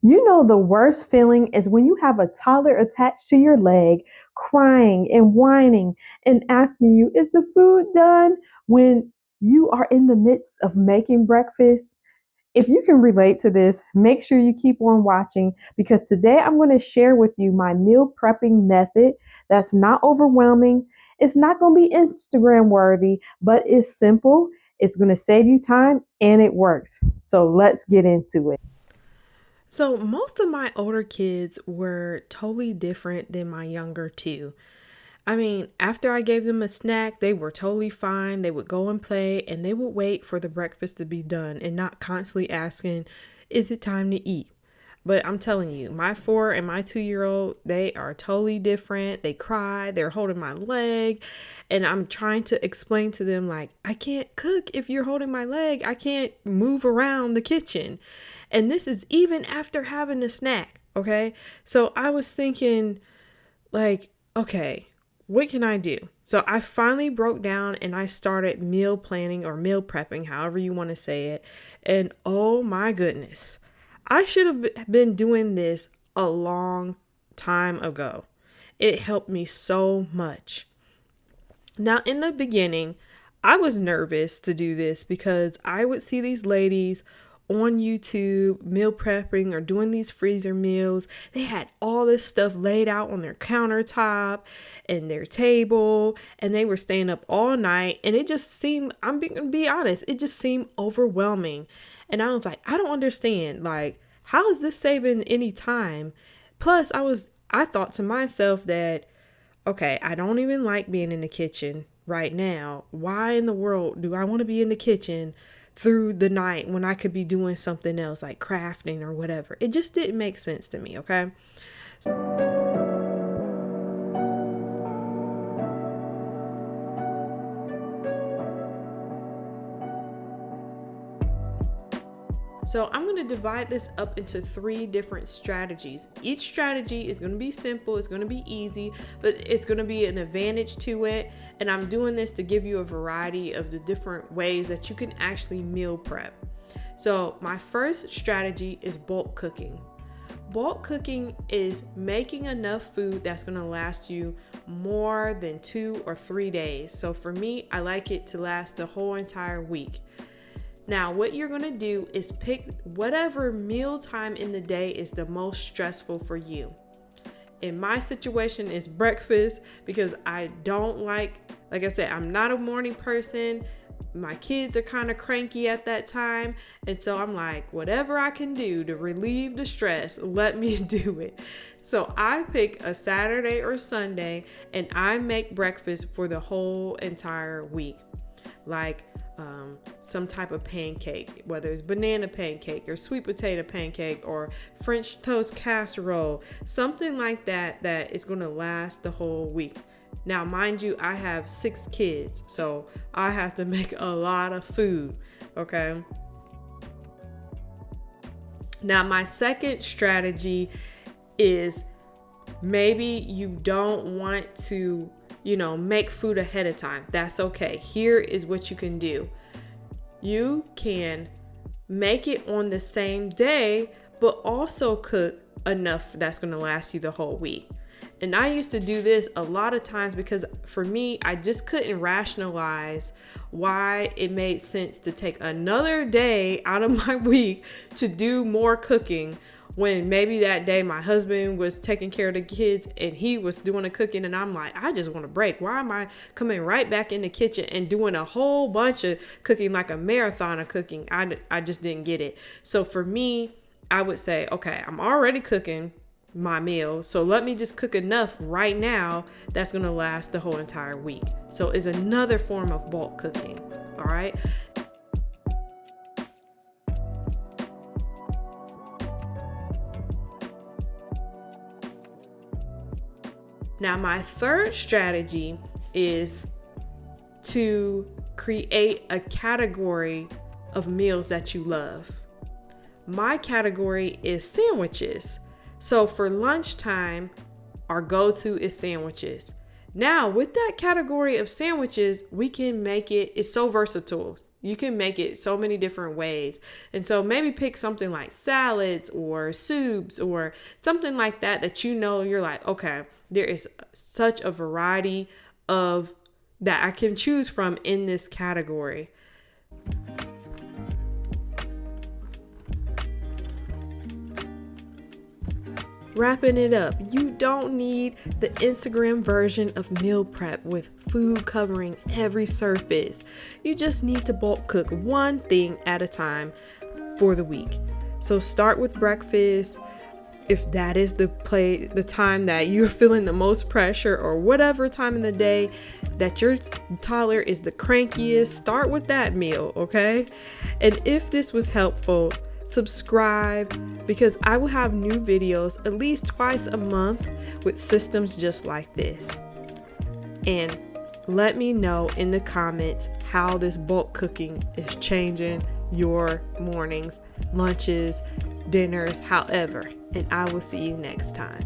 You know, the worst feeling is when you have a toddler attached to your leg, crying and whining and asking you, "Is the food done?" when you are in the midst of making breakfast. If you can relate to this, make sure you keep on watching because today I'm going to share with you my meal prepping method that's not overwhelming. It's not going to be Instagram worthy, but it's simple. It's going to save you time and it works. So let's get into it. So, most of my older kids were totally different than my younger two. I mean, after I gave them a snack, they were totally fine. They would go and play and they would wait for the breakfast to be done and not constantly asking, "Is it time to eat?" But I'm telling you, my 4 and my 2 year old, they are totally different. They cry, they're holding my leg, and I'm trying to explain to them, like, I can't cook if you're holding my leg. I can't move around the kitchen. And this is even after having a snack, okay? So I was thinking, like, okay, what can I do? So I finally broke down and I started meal planning or meal prepping, however you want to say it. And oh my goodness, I should have been doing this a long time ago. It helped me so much. Now, in the beginning, I was nervous to do this because I would see these ladies on YouTube meal prepping or doing these freezer meals. They had all this stuff laid out on their countertop and their table, and they were staying up all night. And it just seemed, I'm being be honest, it just seemed overwhelming. And I was like, I don't understand. Like, how is this saving any time? Plus, I thought to myself that, okay, I don't even like being in the kitchen right now. Why in the world do I want to be in the kitchen through the night when I could be doing something else like crafting or whatever? It just didn't make sense to me, okay? So I'm going to divide this up into 3 different strategies. Each strategy is going to be simple, it's going to be easy, but it's going to be an advantage to it. And I'm doing this to give you a variety of the different ways that you can actually meal prep. So my first strategy is bulk cooking. Bulk cooking is making enough food that's going to last you more than 2 or 3 days. So for me, I like it to last the whole entire week. Now, what you're going to do is pick whatever meal time in the day is the most stressful for you. In my situation is breakfast because I don't like I said, I'm not a morning person. My kids are kind of cranky at that time. And so I'm like, whatever I can do to relieve the stress, let me do it. So I pick a Saturday or Sunday and I make breakfast for the whole entire week. Like some type of pancake, whether it's banana pancake or sweet potato pancake or French toast casserole, something like that that is going to last the whole week. Now, mind you, I have 6 kids, so I have to make a lot of food, okay? Now, my second strategy is maybe you don't want to make food ahead of time. That's okay. Here is what you can do. You can make it on the same day, but also cook enough that's going to last you the whole week. And I used to do this a lot of times because for me, I just couldn't rationalize why it made sense to take another day out of my week to do more cooking when maybe that day my husband was taking care of the kids and he was doing the cooking, and I'm like, I just want a break. Why am I coming right back in the kitchen and doing a whole bunch of cooking, like a marathon of cooking? I just didn't get it. So for me, I would say, okay, I'm already cooking my meal, so let me just cook enough right now that's gonna last the whole entire week. So it's another form of bulk cooking. All right. Now, my third strategy is to create a category of meals that you love. My category is sandwiches. So for lunchtime, our go-to is sandwiches. Now, with that category of sandwiches, we can make it's so versatile. You can make it so many different ways. And so maybe pick something like salads or soups or something like that that you know you're like, okay, there is such a variety of that I can choose from in this category. Wrapping it up, you don't need the Instagram version of meal prep with food covering every surface. You just need to bulk cook one thing at a time for the week. So start with breakfast. If that is the time that you're feeling the most pressure, or whatever time in the day that your toddler is the crankiest, start with that meal, okay? And if this was helpful, subscribe, because I will have new videos at least twice a month with systems just like this. And let me know in the comments how this bulk cooking is changing your mornings, lunches, dinners, however. And I will see you next time.